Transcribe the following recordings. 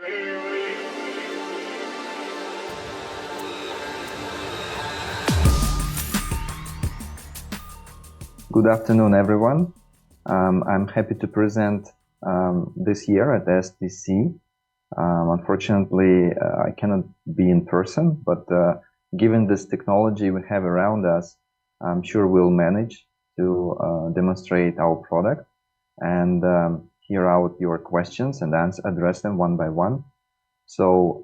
Good afternoon, everyone. I'm happy to present this year at STC. Unfortunately, I cannot be in person, but given this technology we have around us, I'm sure we'll manage to demonstrate our product and hear out your questions and address them one by one. So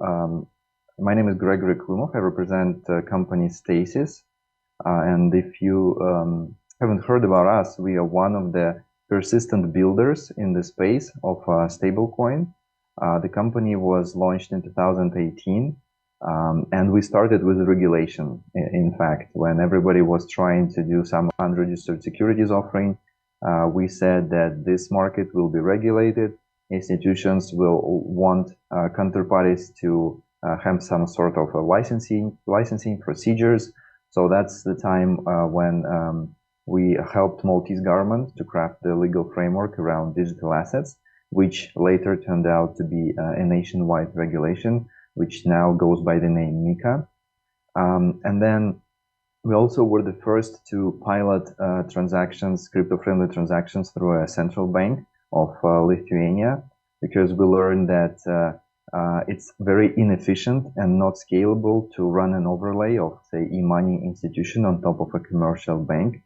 my name is Gregory Klumov. I represent the company Stasis. And if you haven't heard about us, we are one of the persistent builders in the space of stablecoin. The company was launched in 2018, and we started with regulation. In fact, when everybody was trying to do some unregistered securities offering, we said that this market will be regulated. Institutions will want counterparties to have some sort of a licensing procedures. So that's the time when we helped Maltese government to craft the legal framework around digital assets, which later turned out to be a nationwide regulation, which now goes by the name MiCA. And then we also were the first to pilot transactions, crypto-friendly transactions through a central bank of Lithuania, because we learned that it's very inefficient and not scalable to run an overlay of, say, e-money institution on top of a commercial bank.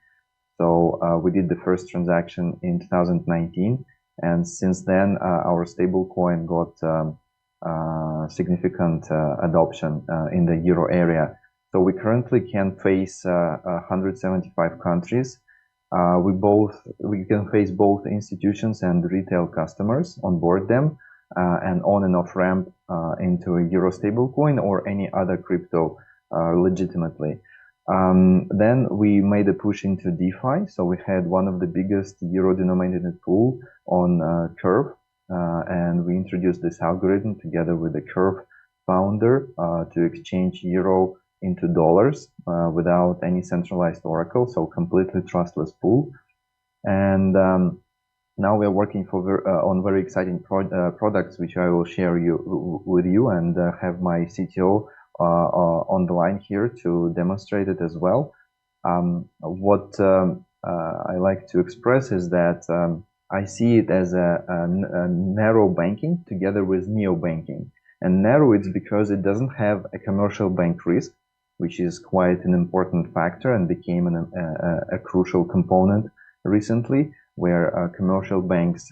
So we did the first transaction in 2019, and since then our stablecoin got significant adoption in the euro area. So we currently can face 175 countries. We can face both institutions and retail customers, onboard them, and on and off ramp into a euro stablecoin or any other crypto legitimately. Then we made a push into DeFi. So we had one of the biggest euro-denominated pool on Curve, and we introduced this algorithm together with the Curve founder to exchange euro into dollars without any centralized oracle, so completely trustless pool. And now we are working on very exciting products, which I will share with you, and have my CTO on the line here to demonstrate it as well. What I like to express is that I see it as a narrow banking together with neo banking. And narrow, it's because it doesn't have a commercial bank risk, which is quite an important factor and became a crucial component recently, where commercial banks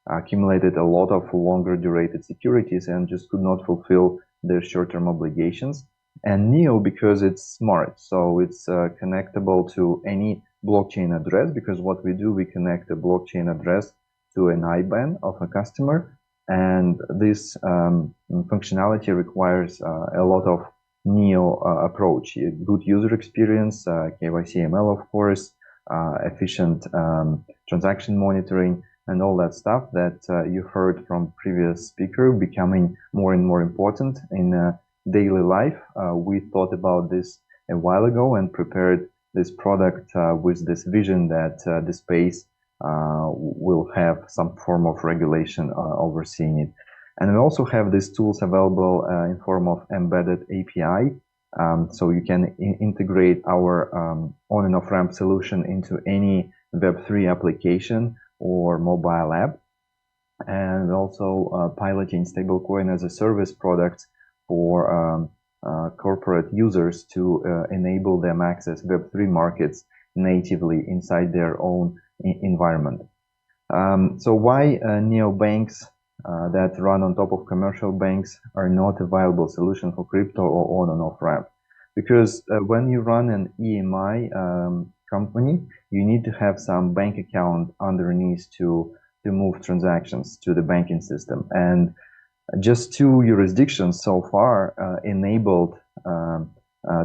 accumulated a lot of longer durated securities and just could not fulfill their short-term obligations. And neo, because it's smart, so it's connectable to any blockchain address, because what we do, we connect a blockchain address to an IBAN of a customer, and this functionality requires a lot of neo approach, good user experience, KYC ML, of course, efficient transaction monitoring, and all that stuff that you heard from previous speaker becoming more and more important in daily life. We thought about this a while ago and prepared this product with this vision that the space will have some form of regulation overseeing it. And we also have these tools available in form of embedded API. So you can integrate our on and off ramp solution into any Web3 application or mobile app, and also piloting stablecoin as a service product for corporate users to enable them access Web3 markets natively inside their own environment. So why neobanks that run on top of commercial banks are not a viable solution for crypto or on and off ramp? Because when you run an EMI company, you need to have some bank account underneath to move transactions to the banking system. And just 2 jurisdictions so far enabled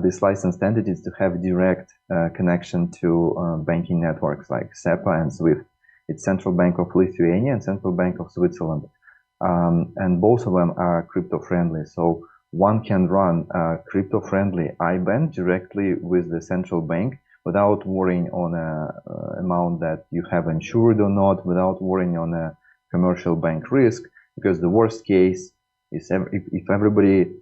these licensed entities to have direct connection to banking networks like SEPA and SWIFT. It's Central Bank of Lithuania and Central Bank of Switzerland. And both of them are crypto-friendly. So one can run a crypto-friendly IBAN directly with the central bank without worrying on an amount that you have insured or not, without worrying on a commercial bank risk, because the worst case, If everybody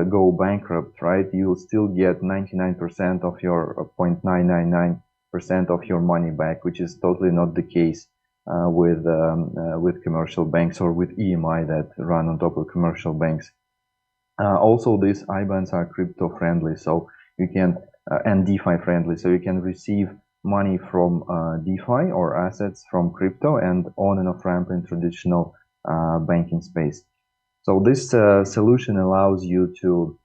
go bankrupt, right, you'll still get 99% of your 0.999% of your money back, which is totally not the case with commercial banks or with EMI that run on top of commercial banks. Also, these IBANs are crypto friendly, so you can and DeFi friendly, so you can receive money from DeFi or assets from crypto and on and off ramp in traditional banking space. So this solution allows you to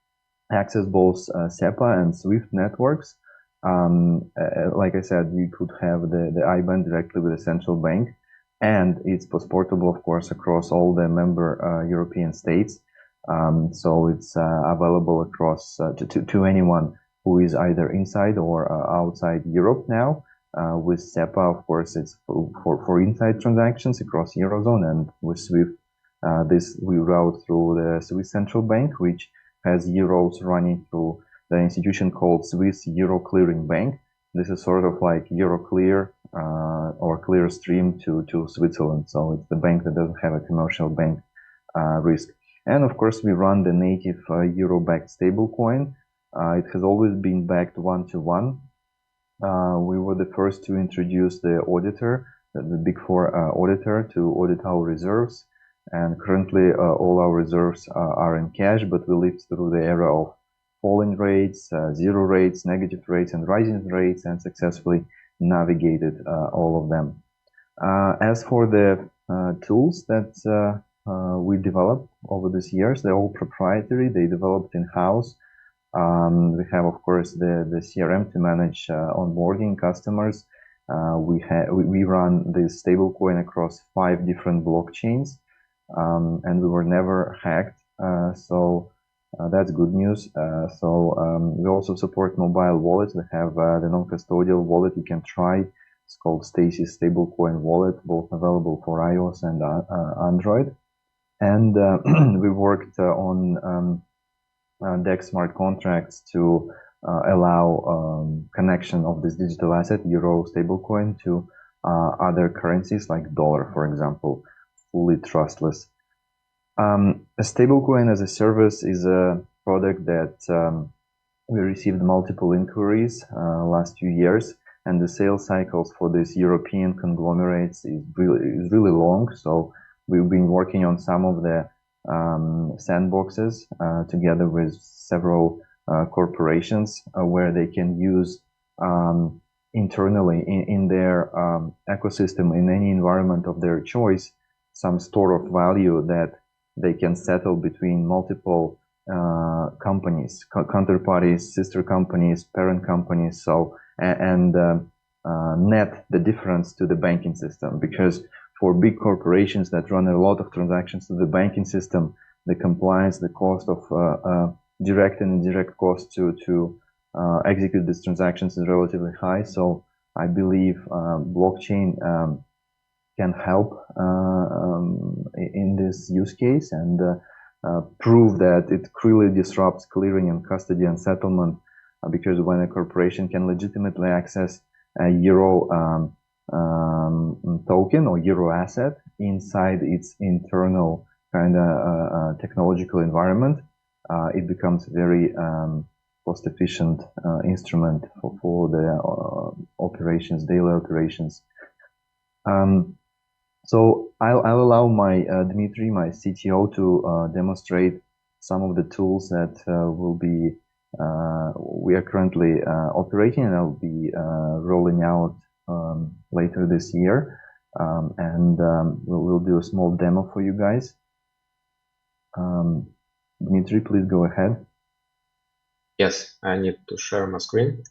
access both SEPA and SWIFT networks. Like I said, you could have the IBAN directly with the central bank, and it's portable, of course, across all the member European states. So it's available across to anyone who is either inside or outside Europe now. With SEPA, of course, it's for inside transactions across Eurozone, and with SWIFT, this we route through the Swiss Central Bank, which has euros running through the institution called Swiss Euro Clearing Bank. This is sort of like Euroclear or Clearstream to Switzerland. So it's the bank that doesn't have a commercial bank risk. And of course, we run the native euro-backed stablecoin. It has always been backed one-to-one. We were the first to introduce the auditor, the Big Four auditor, to audit our reserves. And currently, all our reserves are in cash, but we lived through the era of falling rates, zero rates, negative rates, and rising rates, and successfully navigated all of them. As for the tools that we developed over these years, they're all proprietary. They developed in-house. We have, of course, the CRM to manage onboarding customers. We run this stablecoin across 5 different blockchains. And we were never hacked, so that's good news. We also support mobile wallets. We have the non-custodial wallet you can try. It's called Stasis Stablecoin Wallet, both available for iOS and Android. And we worked on DEX smart contracts to allow connection of this digital asset, Euro stablecoin, to other currencies like dollar, for example. Fully trustless. A stablecoin as a service is a product that we received multiple inquiries last few years, and the sales cycles for these European conglomerates is really long. So we've been working on some of the sandboxes together with several corporations where they can use internally in their ecosystem in any environment of their choice some store of value that they can settle between multiple companies, counterparties, sister companies, parent companies, so and net the difference to the banking system. Because for big corporations that run a lot of transactions to the banking system, the compliance, the cost of direct and indirect costs to execute these transactions is relatively high. So I believe blockchain can help in this use case and prove that it really disrupts clearing and custody and settlement, because when a corporation can legitimately access a euro token or euro asset inside its internal kind of technological environment, it becomes very cost-efficient instrument for the operations, daily operations. So I'll allow my Dmitry, my CTO, to demonstrate some of the tools that we are currently operating, and I'll be rolling out later this year. We'll do a small demo for you guys. Dmitry, please go ahead. Yes, I need to share my screen.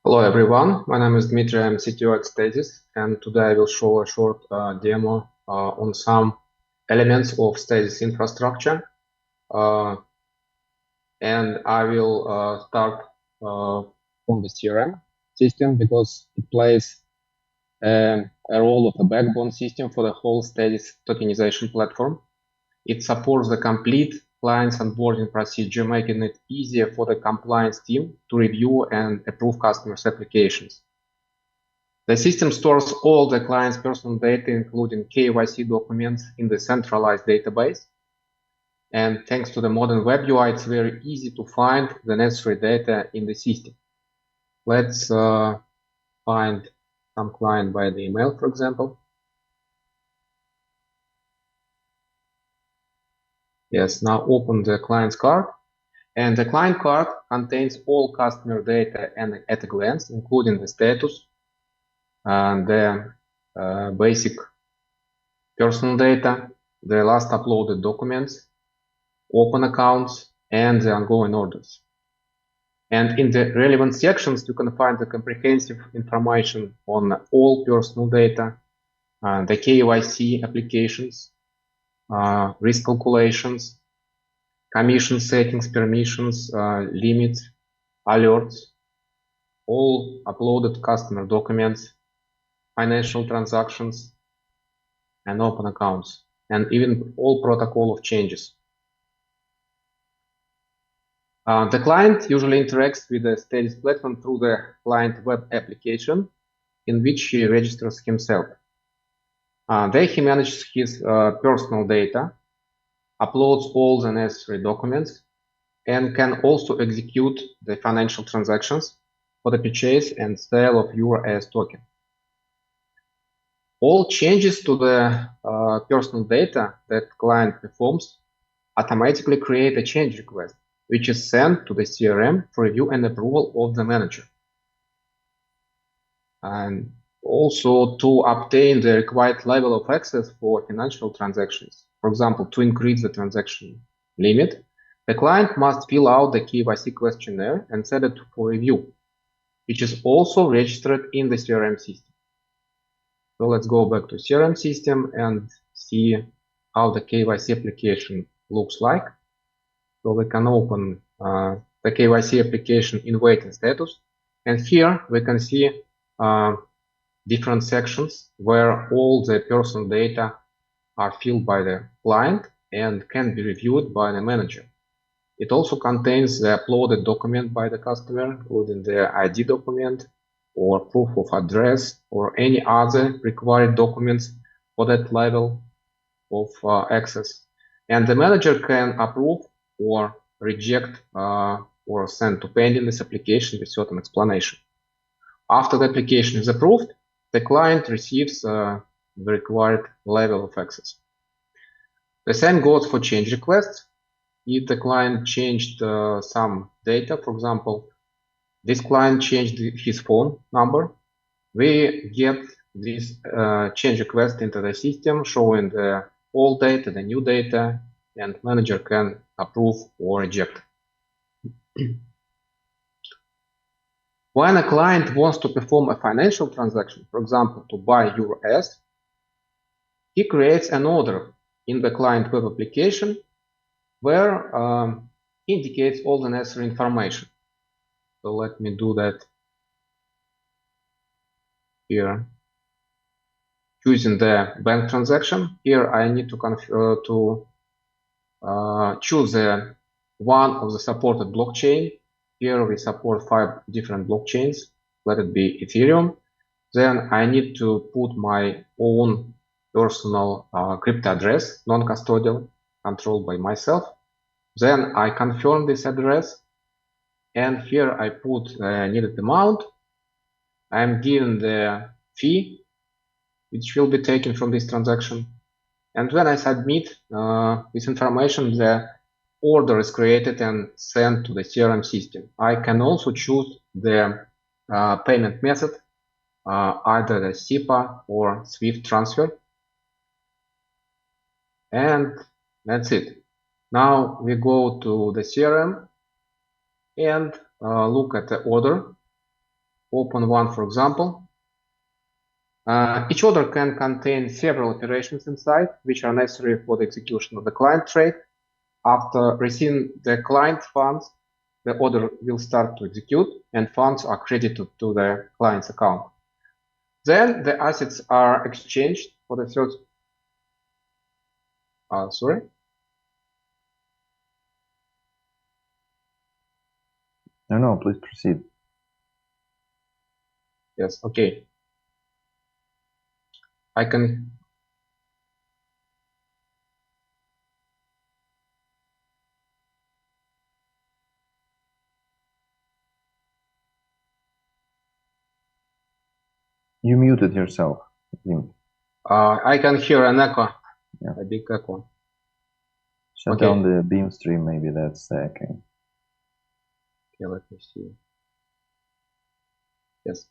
Hello everyone, my name is Dmitry, I'm CTO at Stasis, and today I will show a short demo on some elements of Stasis infrastructure. And I will start from the CRM system because it plays a a role of a backbone system for the whole Stasis tokenization platform. It supports the complete client's onboarding procedure, making it easier for the compliance team to review and approve customers' applications. The system stores all the client's personal data, including KYC documents, in the centralized database. And thanks to the modern web UI, it's very easy to find the necessary data in the system. Let's find some client by the email, for example. Yes, now open the client's card. And the client card contains all customer data and at a glance, including the status and the basic personal data, the last uploaded documents, open accounts, and the ongoing orders. And in the relevant sections, you can find the comprehensive information on all personal data, the KYC applications, risk calculations, commission settings, permissions, limits, alerts, all uploaded customer documents, financial transactions, and open accounts, and even all protocol of changes. The client usually interacts with the Stasis platform through the client web application, in which he registers himself. There he manages his personal data, uploads all the necessary documents, and can also execute the financial transactions for the purchase and sale of EURS token. All changes to the personal data that client performs automatically create a change request, which is sent to the CRM for review and approval of the manager. And also to obtain the required level of access for financial transactions. For example, to increase the transaction limit, the client must fill out the KYC questionnaire and send it for review, which is also registered in the CRM system. So let's go back to CRM system and see how the KYC application looks like. So we can open the KYC application in waiting status. And here we can see different sections where all the personal data are filled by the client and can be reviewed by the manager. It also contains the uploaded document by the customer, including the ID document or proof of address or any other required documents for that level of access. And the manager can approve or reject or send to pending this application with certain explanation. After the application is approved, the client receives the required level of access. The same goes for change requests. If the client changed some data, for example, this client changed his phone number, we get this change request into the system showing the old data, the new data, and manager can approve or reject. When a client wants to perform a financial transaction, for example, to buy EURS, he creates an order in the client web application where he indicates all the necessary information. So let me do that here. Choosing the bank transaction, here I need to choose one of the supported blockchain. Here we support 5 different blockchains. Let it be Ethereum. Then I need to put my own personal crypto address, non-custodial, controlled by myself. Then I confirm this address. And here I put needed amount. I'm given the fee, which will be taken from this transaction. And when I submit this information, the order is created and sent to the CRM system. I can also choose the payment method, either the SEPA or SWIFT transfer. And that's it. Now we go to the CRM and look at the order. Open one, for example. Each order can contain several operations inside, which are necessary for the execution of the client trade. After receiving the client funds, the order will start to execute and funds are credited to the client's account. Then the assets are exchanged for the third. Sorry. No, please proceed. Yes. Okay. I can. You muted yourself, Jim. I can hear an echo. Yeah. A big echo. Shut down the beam stream, maybe that's okay. Okay, let me see. Yes.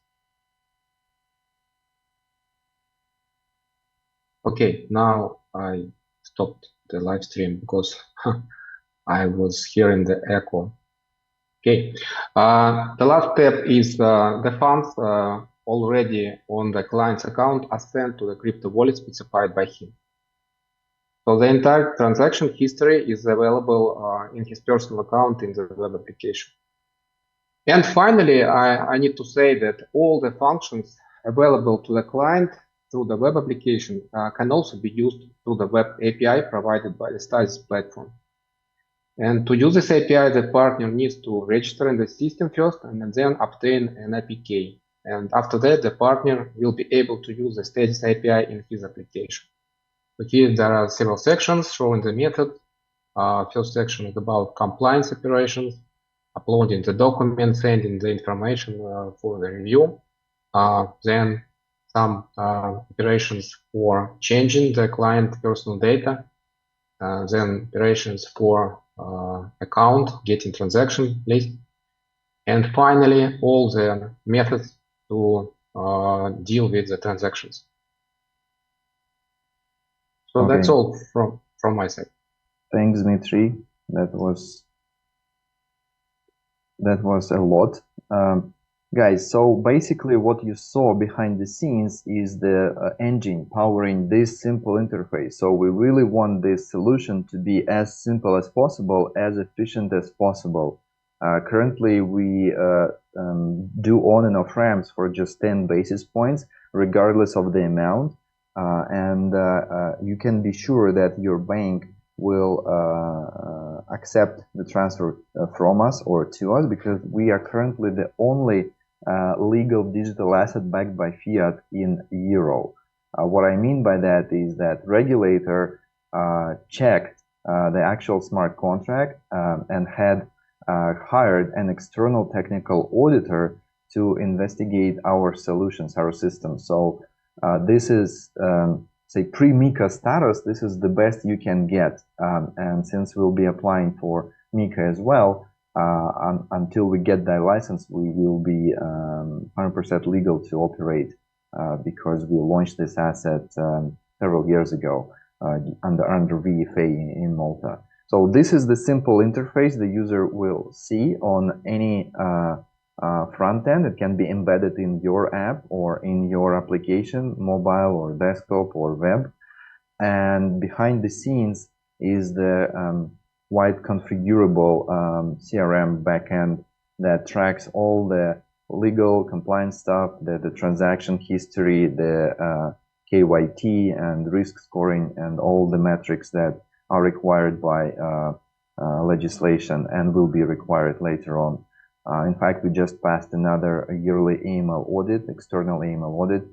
Okay, now I stopped the live stream because I was hearing the echo. Okay, the last step is the funds already on the client's account are sent to the crypto wallet specified by him. So the entire transaction history is available in his personal account in the web application. And finally, I need to say that all the functions available to the client through the web application can also be used through the web API provided by the Stasis platform. And to use this API, the partner needs to register in the system first and then obtain an APK. And after that, the partner will be able to use the Stasis API in his application. So here there are several sections showing the method. First section is about compliance operations, uploading the document, sending the information for the review. Then some operations for changing the client personal data. Then operations for account, getting transaction list. And finally, all the methods to deal with the transactions. So Okay. that's all from my side. Thanks, Dmitry. That was a lot. Guys, so basically what you saw behind the scenes is the engine powering this simple interface. So we really want this solution to be as simple as possible, as efficient as possible. Currently, we do on and off ramps for just 10 basis points, regardless of the amount. And you can be sure that your bank will accept the transfer from us or to us, because we are currently the only legal digital asset backed by fiat in euro. What I mean by that is that regulator checked the actual smart contract and had hired an external technical auditor to investigate our solutions, our system. So this is say pre-MiCA status. This is the best you can get, and since we'll be applying for MiCA as well, until we get that license, we will be 100% legal to operate, because we launched this asset several years ago under VFA in Malta. So this is the simple interface the user will see on any front end. It can be embedded in your app or in your application, mobile or desktop or web. And behind the scenes is the wide configurable CRM backend that tracks all the legal compliance stuff, the transaction history, the KYT and risk scoring, and all the metrics that are required by legislation and will be required later on. In fact, we just passed another yearly AML audit, external AML audit.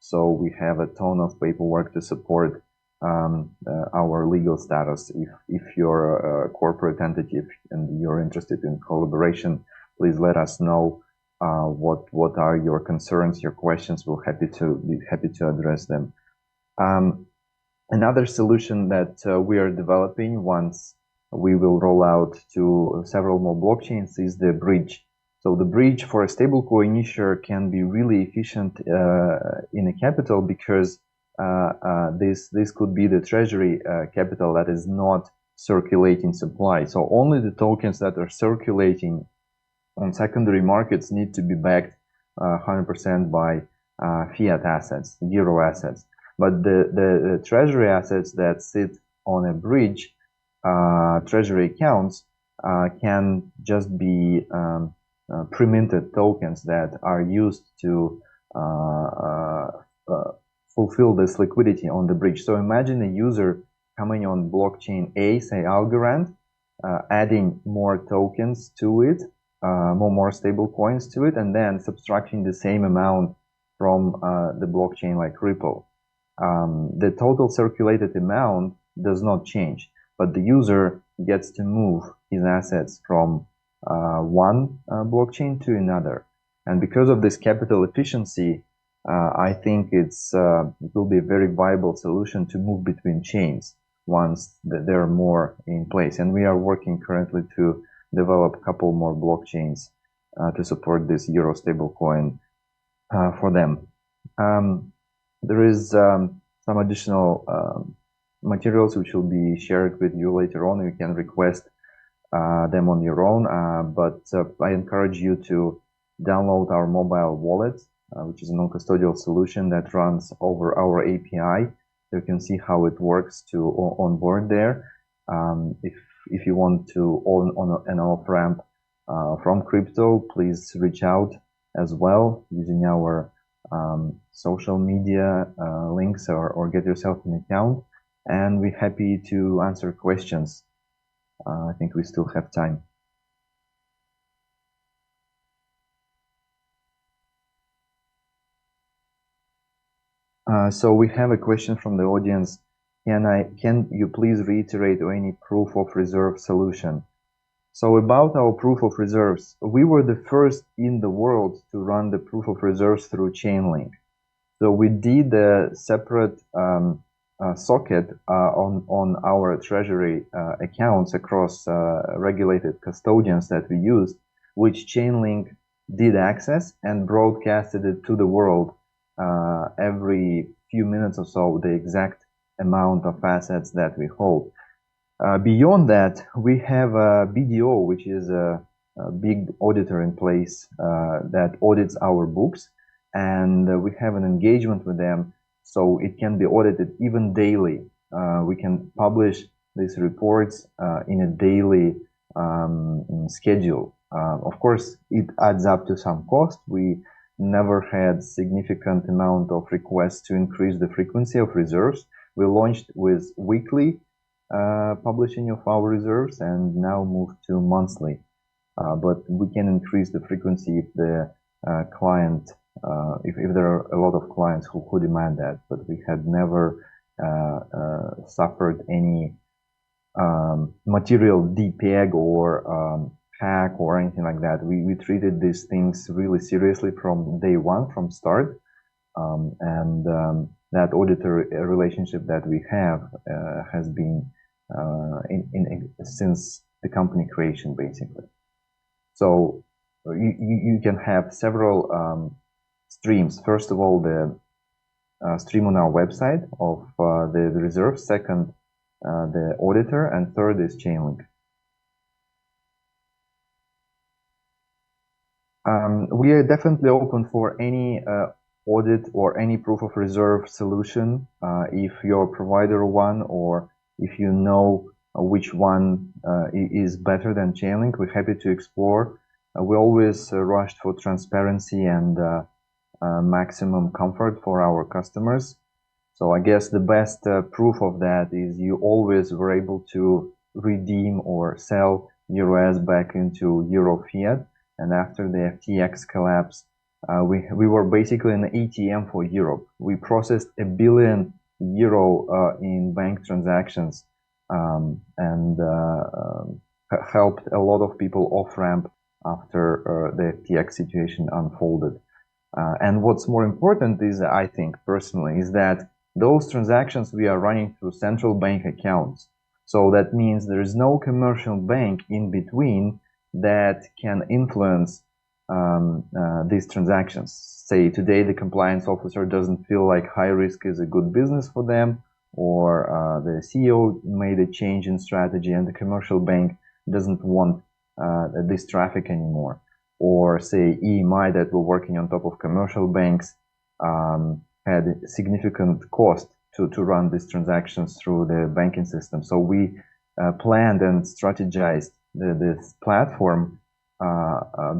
So we have a ton of paperwork to support our legal status. If you're a corporate entity and you're interested in collaboration, please let us know what are your concerns, your questions. We'll be happy to address them. Another solution that we are developing once we will roll out to several more blockchains is the bridge. So the bridge for a stablecoin issuer can be really efficient in a capital, because this could be the treasury capital that is not circulating supply. So only the tokens that are circulating on secondary markets need to be backed 100% by fiat assets, euro assets. But the treasury assets that sit on a bridge, treasury accounts, can just be pre-minted tokens that are used to fulfill this liquidity on the bridge. So imagine a user coming on blockchain A, say Algorand, adding more tokens to it, more stable coins to it, and then subtracting the same amount from the blockchain like Ripple. The total circulated amount does not change, but the user gets to move his assets from one blockchain to another. And because of this capital efficiency, I think it will be a very viable solution to move between chains once there are more in place. And we are working currently to develop a couple more blockchains to support this Euro stablecoin for them. There is some additional materials which will be shared with you later on. You can request them on your own, but I encourage you to download our mobile wallet, which is a non-custodial solution that runs over our API. You can see how it works to onboard there. If you want to own on an off-ramp from crypto, please reach out as well using our social media links or get yourself an account, and we're happy to answer questions. I think we still have time. So we have a question from the audience. Can you please reiterate any proof of reserve solution? So about our proof of reserves, we were the first in the world to run the proof of reserves through Chainlink. So we did a separate socket on our treasury accounts across regulated custodians that we used, which Chainlink did access and broadcasted it to the world every few minutes or so, the exact amount of assets that we hold. Beyond that, we have a BDO, which is a big auditor in place that audits our books, and we have an engagement with them, so it can be audited even daily. We can publish these reports in a daily schedule. Of course, it adds up to some cost. We never had significant amount of requests to increase the frequency of reserves. We launched with weekly publishing of our reserves and now moved to monthly. But we can increase the frequency if the client, if there are a lot of clients who demand that, but we had never suffered any material depeg or hack or anything like that. We treated these things really seriously from day one, from start, and that auditor relationship that we have has been since the company creation, basically. So you can have several streams. First of all, the stream on our website of the reserve. Second, the auditor, and third is Chainlink. We are definitely open for any audit or any proof of reserve solution. If you're a provider of one, or if you know which one is better than Chainlink, we're happy to explore. We always rushed for transparency and maximum comfort for our customers. So I guess the best proof of that is you always were able to redeem or sell EURS back into Euro fiat. And after the FTX collapse, we were basically an ATM for Europe. We processed €1 billion in bank transactions and helped a lot of people off-ramp after the FTX situation unfolded. And what's more important is, I think personally, is that those transactions we are running through central bank accounts. So that means there is no commercial bank in between that can influence these transactions. Say today the compliance officer doesn't feel like high risk is a good business for them, or the CEO made a change in strategy and the commercial bank doesn't want this traffic anymore. Or say EMI that were working on top of commercial banks had significant cost to run these transactions through the banking system. So we planned and strategized this platform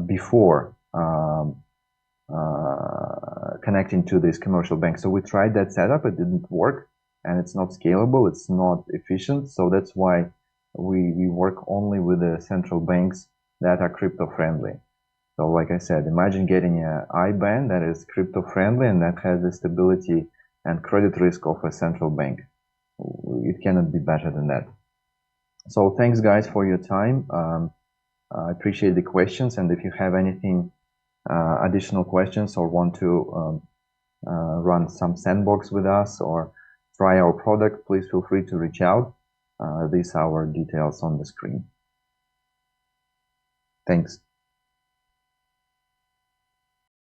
before connecting to this commercial bank. So we tried that setup, it didn't work, and it's not scalable, it's not efficient. So that's why we work only with the central banks that are crypto friendly. So like I said, imagine getting an IBAN that is crypto friendly and that has the stability and credit risk of a central bank. It cannot be better than that. So thanks guys for your time. I appreciate the questions, and if you have anything additional questions or want to run some sandbox with us or try our product, please feel free to reach out. These are our details on the screen. Thanks.